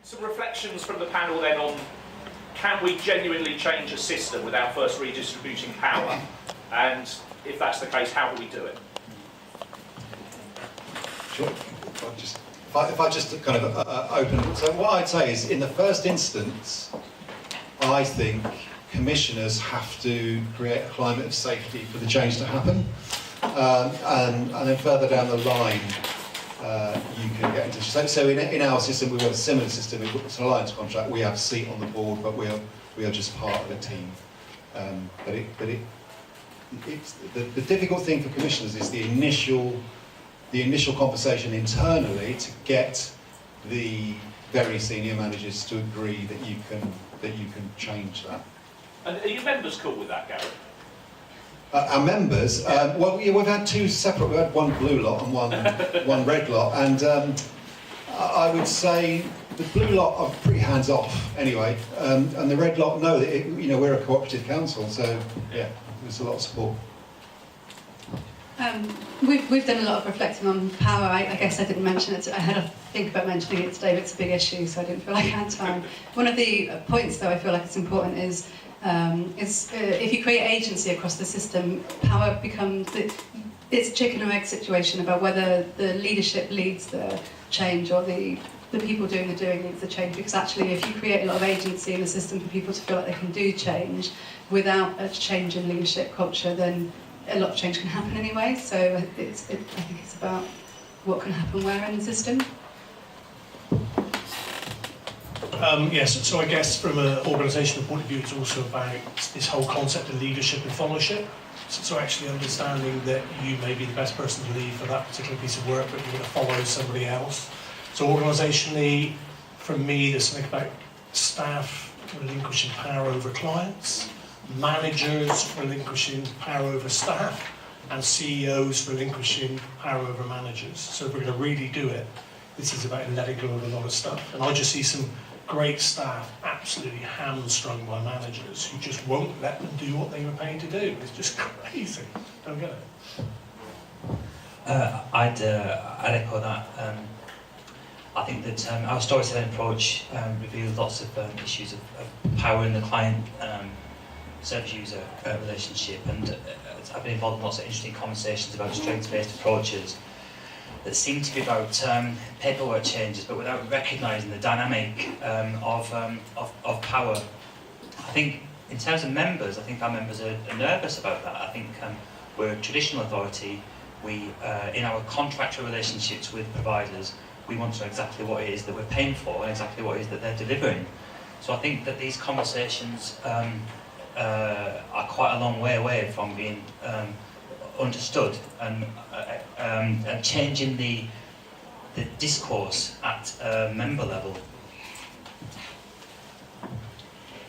Some reflections from the panel then on, can we genuinely change a system without first redistributing power? And if that's the case, how do we do it? Sure. If I just kind of open, so what I'd say is, in the first instance, I think commissioners have to create a climate of safety for the change to happen, and then further down the line, you can get into. So in our system, we've got a similar system. It's an alliance contract. We have a seat on the board, but we are just part of the team. It's the difficult thing for commissioners is the initial conversation internally to get the very senior managers to agree that you can change that. And are your members cool with that, Gary? Our members, well, yeah, we've had two separate. We had one blue lot and one red lot, and I would say the blue lot are pretty hands off anyway, and the red lot know that we're a cooperative council, so yeah, there's a lot of support. We've done a lot of reflecting on power. I guess I didn't mention it. I had to think about mentioning it today, but it's a big issue, so I didn't feel like I had time. One of the points, though, I feel like it's important is if you create agency across the system, power becomes it's a chicken or egg situation about whether the leadership leads the change or the people doing the doing leads the change. Because actually, if you create a lot of agency in the system for people to feel like they can do change without a change in leadership culture, then a lot of change can happen anyway. So I think it's about what can happen where in the system. Yes, so I guess from an organisational point of view, it's also about this whole concept of leadership and followership. So actually understanding that you may be the best person to lead for that particular piece of work, but you're going to follow somebody else. So organisationally, for me, there's something about staff relinquishing power over clients, managers relinquishing power over staff, and CEOs relinquishing power over managers. So if we're going to really do it, this is about letting go of a lot of stuff. And I just see some great staff absolutely hamstrung by managers who just won't let them do what they were paid to do. It's just crazy. Don't get it. I'd echo that. I think that our storytelling approach reveals lots of issues of power in the client service user relationship, and I've been involved in lots of interesting conversations about strengths-based approaches that seem to be about paperwork changes, but without recognising the dynamic of power. I think in terms of members, I think our members are nervous about that. I think we're a traditional authority. We, in our contractual relationships with providers, we want to know exactly what it is that we're paying for and exactly what it is that they're delivering. So I think that these conversations are quite a long way away from being understood and changing the discourse at a member level.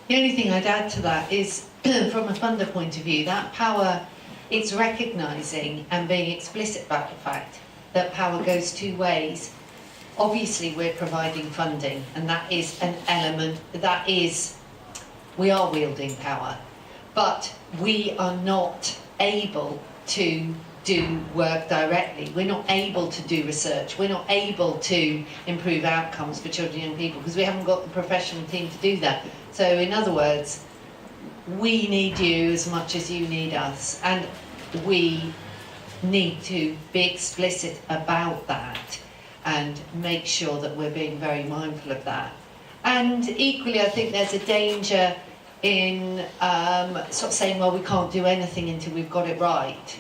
The only thing I'd add to that is, from a funder point of view, that power, it's recognising and being explicit about the fact that power goes two ways. Obviously, we're providing funding, and that is an element, that is, we are wielding power, but we are not able to do work directly. We're not able to do research. We're not able to improve outcomes for children and young people because we haven't got the professional team to do that. So in other words, we need you as much as you need us, and we need to be explicit about that and make sure that we're being very mindful of that. And equally, I think there's a danger in sort of saying, well, we can't do anything until we've got it right.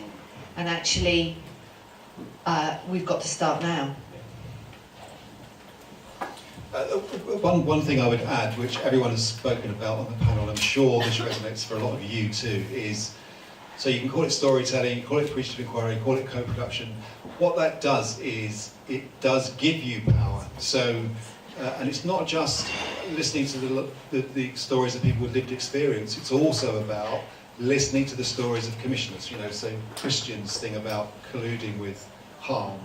And actually, we've got to start now. One thing I would add, which everyone has spoken about on the panel, I'm sure this resonates for a lot of you too, is, so you can call it storytelling, call it appreciative inquiry, call it co-production. What that does is, it does give you power. So, and it's not just listening to the stories of people with lived experience, it's also about listening to the stories of commissioners. So Kristian's thing about colluding with harm.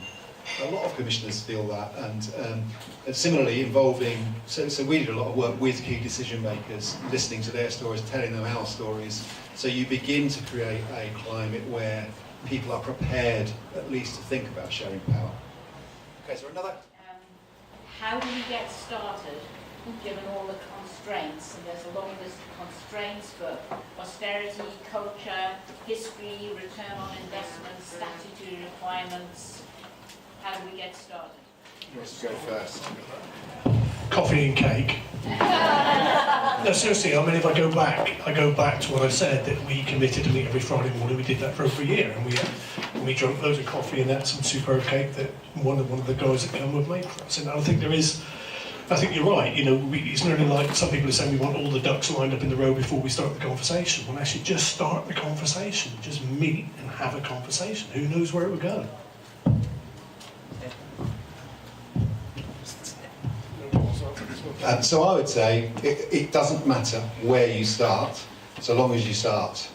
A lot of commissioners feel that, and similarly involving, so we did a lot of work with key decision makers, listening to their stories, telling them our stories, so you begin to create a climate where people are prepared at least to think about sharing power. Okay, so another? how do we get started given all the constraints? And there's a long list of constraints for austerity, culture, history, return on investment, statutory requirements. How do we get started? Let's go first. Coffee and cake. No, seriously, I mean, if I go back to what I said, that we committed to meet every Friday morning. We did that for over a year, and we drank loads of coffee and had some superb cake that one of the guys that come with made for us. And I think I think you're right. You know, it's nearly like some people are saying we want all the ducks lined up in the row before we start the conversation. Well, actually, just start the conversation. Just meet and have a conversation. Who knows where it would go? So I would say it doesn't matter where you start, so long as you start.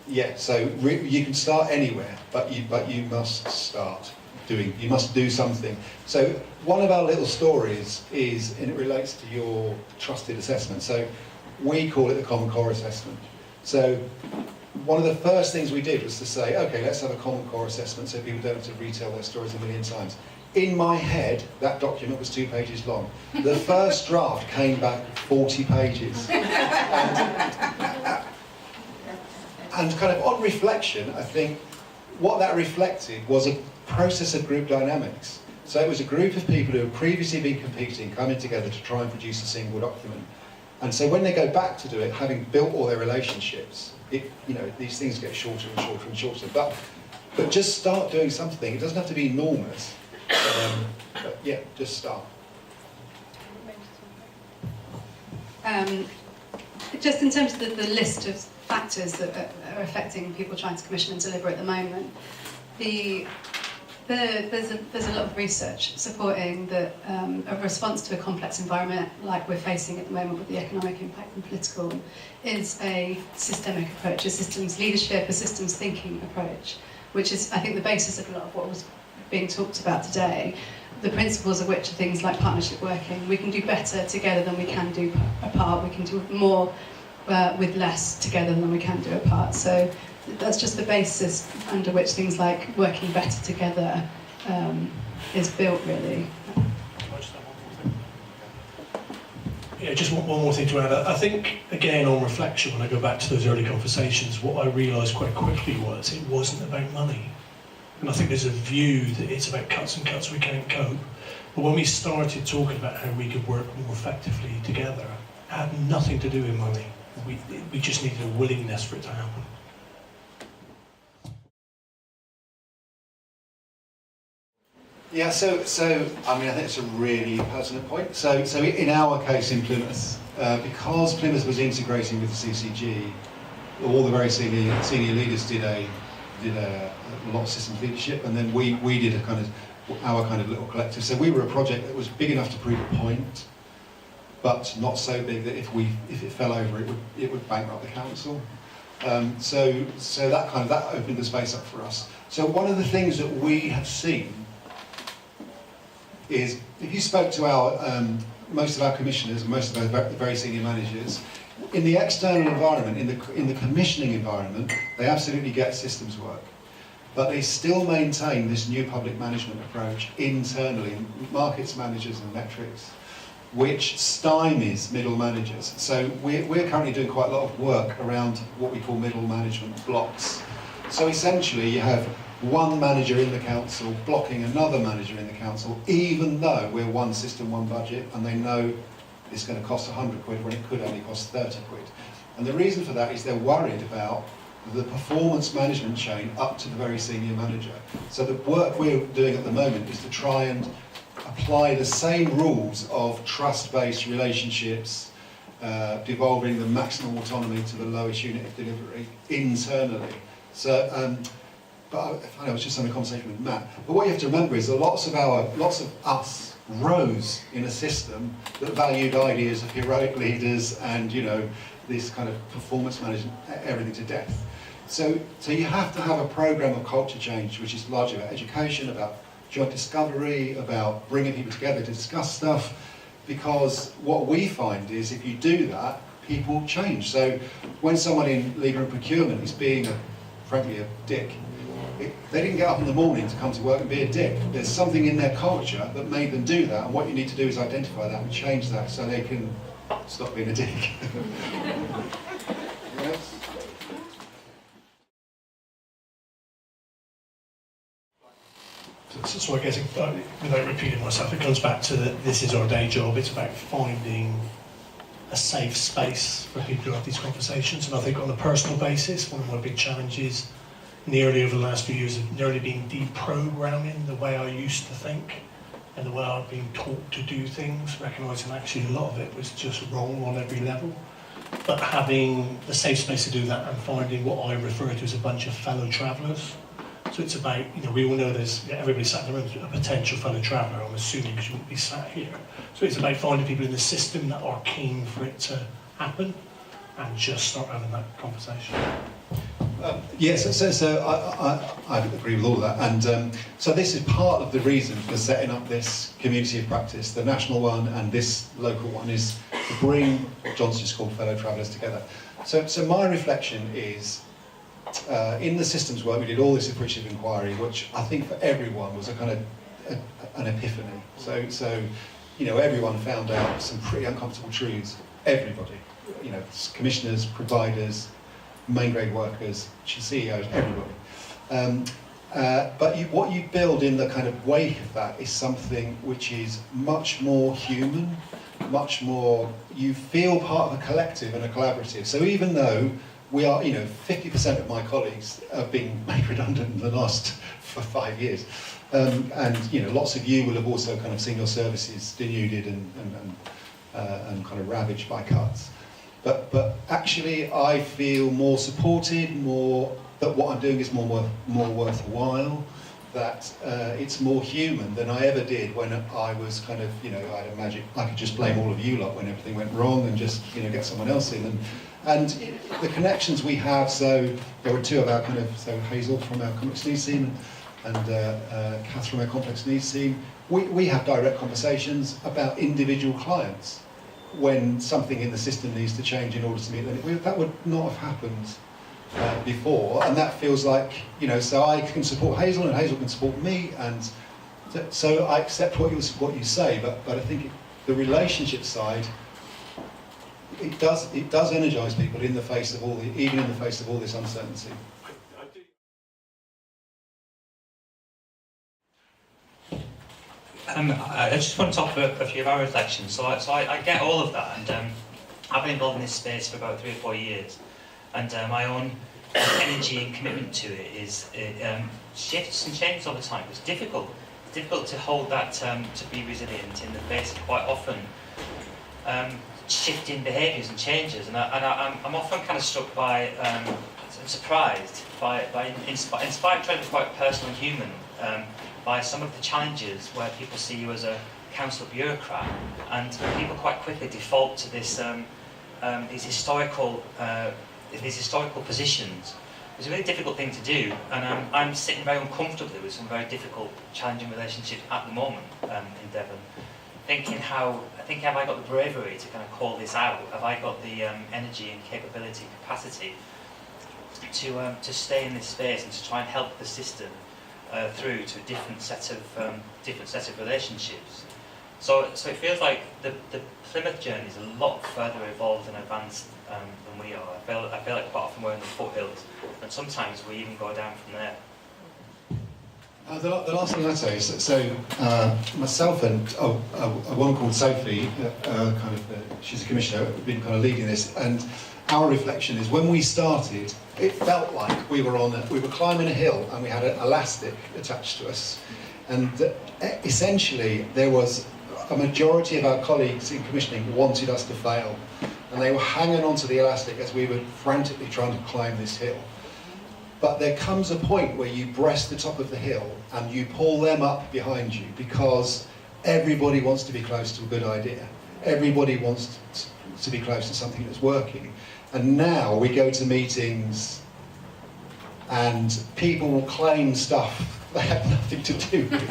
You can start anywhere, but you must start doing. You must do something. So one of our little stories is, and it relates to your trusted assessment. So we call it the Common Core assessment. So one of the first things we did was to say, okay, let's have a Common Core assessment so people don't have to retell their stories a million times. In my head, that document was 2 pages long. The first draft came back 40 pages. And kind of on reflection, I think what that reflected was a process of group dynamics. So it was a group of people who had previously been competing, coming together to try and produce a single document. And so when they go back to do it, having built all their relationships, these things get shorter and shorter and shorter. But just start doing something. It doesn't have to be enormous. But yeah, just start. Just in terms of the list of factors that are affecting people trying to commission and deliver at the moment, there's a lot of research supporting that a response to a complex environment like we're facing at the moment with the economic impact and political is a systemic approach, a systems leadership, a systems thinking approach, which is, I think, the basis of a lot of what was being talked about today, the principles of which are things like partnership working. We can do better together than we can do apart. We can do more with less together than we can do apart. So that's just the basis under which things like working better together is built, really. Yeah, just one more thing to add. I think, again, on reflection, when I go back to those early conversations, what I realised quite quickly was it wasn't about money. And I think there's a view that it's about cuts and cuts, we can't cope. But when we started talking about how we could work more effectively together, it had nothing to do with money. We just needed a willingness for it to happen. Yeah, so I mean, I think it's a really pertinent point. So in our case in Plymouth, because Plymouth was integrating with the CCG, all the very senior leaders did a lot of systems leadership, and then we did our kind of little collective. So we were a project that was big enough to prove a point, but not so big that if it fell over, it would bankrupt the council. So that opened the space up for us. So one of the things that we have seen is, if you spoke to most of our commissioners, most of our very senior managers, in the external environment, in the commissioning environment, they absolutely get systems work. But they still maintain this new public management approach internally, markets managers and metrics, which stymies middle managers. So we're currently doing quite a lot of work around what we call middle management blocks. So essentially you have one manager in the council blocking another manager in the council, even though we're one system, one budget, and they know it's going to cost 100 quid when it could only cost 30 quid. And the reason for that is they're worried about the performance management chain up to the very senior manager. So the work we're doing at the moment is to try and apply the same rules of trust-based relationships, devolving the maximum autonomy to the lowest unit of delivery internally. So, but I was just having a conversation with Matt. But what you have to remember is that lots of us rose in a system that valued ideas of heroic leaders and, this kind of performance management, everything to death. So you have to have a program of culture change, which is largely about education, about joint discovery, about bringing people together to discuss stuff, because what we find is if you do that, people change. So when someone in legal and procurement is being, frankly, a dick, they didn't get up in the morning to come to work and be a dick. There's something in their culture that made them do that, and what you need to do is identify that and change that so they can stop being a dick. Yes? So I guess, without repeating myself, it comes back to that this is our day job. It's about finding a safe space for people to have these conversations. And I think on a personal basis, one of my big challenges nearly over the last few years has nearly been deprogramming the way I used to think and the way I've been taught to do things, recognising actually a lot of it was just wrong on every level. But having the safe space to do that and finding what I refer to as a bunch of fellow travellers. So it's about, we all know there's, everybody sat in the room, a potential fellow traveller, I'm assuming, because you wouldn't be sat here. So it's about finding people in the system that are keen for it to happen and just start having that conversation. Yes, so I agree with all of that. And so this is part of the reason for setting up this community of practice. The national one and this local one is to bring what John's just called fellow travellers together. So my reflection is, in the systems work, we did all this appreciative inquiry, which I think for everyone was a kind of an epiphany. So everyone found out some pretty uncomfortable truths. Everybody, commissioners, providers, main grade workers, CEOs, everybody. But what you build in the kind of wake of that is something which is much more human, much more, you feel part of a collective and a collaborative. So even though we are, 50% of my colleagues have been made redundant in the last 5 years. And lots of you will have also kind of seen your services denuded and kind of ravaged by cuts. But actually I feel more supported, that what I'm doing is more worthwhile, that it's more human than I ever did when I was kind of, I'd imagine I could just blame all of you lot when everything went wrong and just, get someone else in. And the connections we have, so there were two of our so Hazel from our complex needs team and Kath from our complex needs team, we have direct conversations about individual clients when something in the system needs to change in order to meet them. That would not have happened before, and that feels like, so I can support Hazel and Hazel can support me, and so I accept what you say, but I think the relationship side, it does energise people in the face of even in the face of all this uncertainty. I just want to talk about a few of our reflections. So I get all of that, and I've been involved in this space for about 3 or 4 years, and my own energy and commitment to it shifts and changes over time. It's difficult. It's difficult to hold that to be resilient in the face of quite often shifting behaviours and changes, and I'm often kind of struck by, surprised by inspired, trying to be quite personal and human, by some of the challenges where people see you as a council bureaucrat, and people quite quickly default to this these historical positions. It's a really difficult thing to do, and I'm sitting very uncomfortably with some very difficult, challenging relationships at the moment in Devon. Thinking have I got the bravery to kind of call this out? Have I got the energy and capability, capacity to stay in this space and to try and help the system through to a different set of relationships? So it feels like the Plymouth journey is a lot further evolved and advanced than we are. I feel like quite often we're in the foothills, and sometimes we even go down from there. The last thing I'd say is myself and a woman called Sophie, she's a commissioner, we've been kind of leading this, and our reflection is when we started, it felt like we were climbing a hill and we had an elastic attached to us, and essentially there was a majority of our colleagues in commissioning wanted us to fail, and they were hanging onto the elastic as we were frantically trying to climb this hill. But there comes a point where you breast the top of the hill and you pull them up behind you, because everybody wants to be close to a good idea. Everybody wants to be close to something that's working. And now we go to meetings and people will claim stuff they had nothing to do with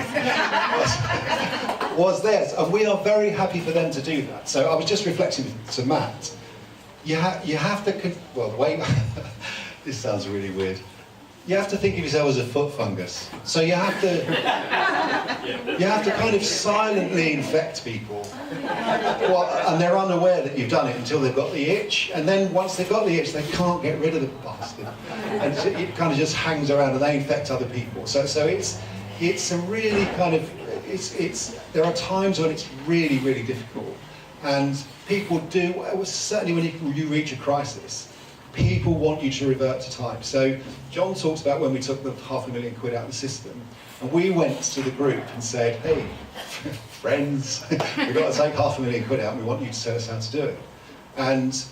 was theirs. And we are very happy for them to do that. So I was just reflecting to Matt, you have to, well, the way, this sounds really weird. you have to think of yourself as a foot fungus. So you have to kind of silently infect people. Well, and they're unaware that you've done it until they've got the itch. And then once they've got the itch, they can't get rid of the bastard. And it kind of just hangs around and they infect other people. So it's a really kind of, there are times when it's really, really difficult. And people do, certainly when you reach a crisis, people want you to revert to type. So John talks about when we took the £500,000 out of the system, and we went to the group and said, hey, friends, we've got to take £500,000 out and we want you to tell us how to do it. And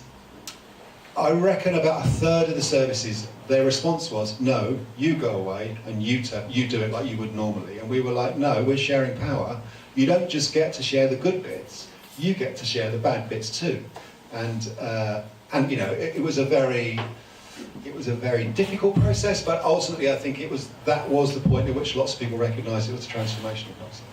I reckon about a third of the services, their response was, no, you go away and you do it like you would normally. And we were like, no, we're sharing power. You don't just get to share the good bits, you get to share the bad bits too. And you know, it was a very difficult process, but ultimately I think that was the point at which lots of people recognised it was a transformational process.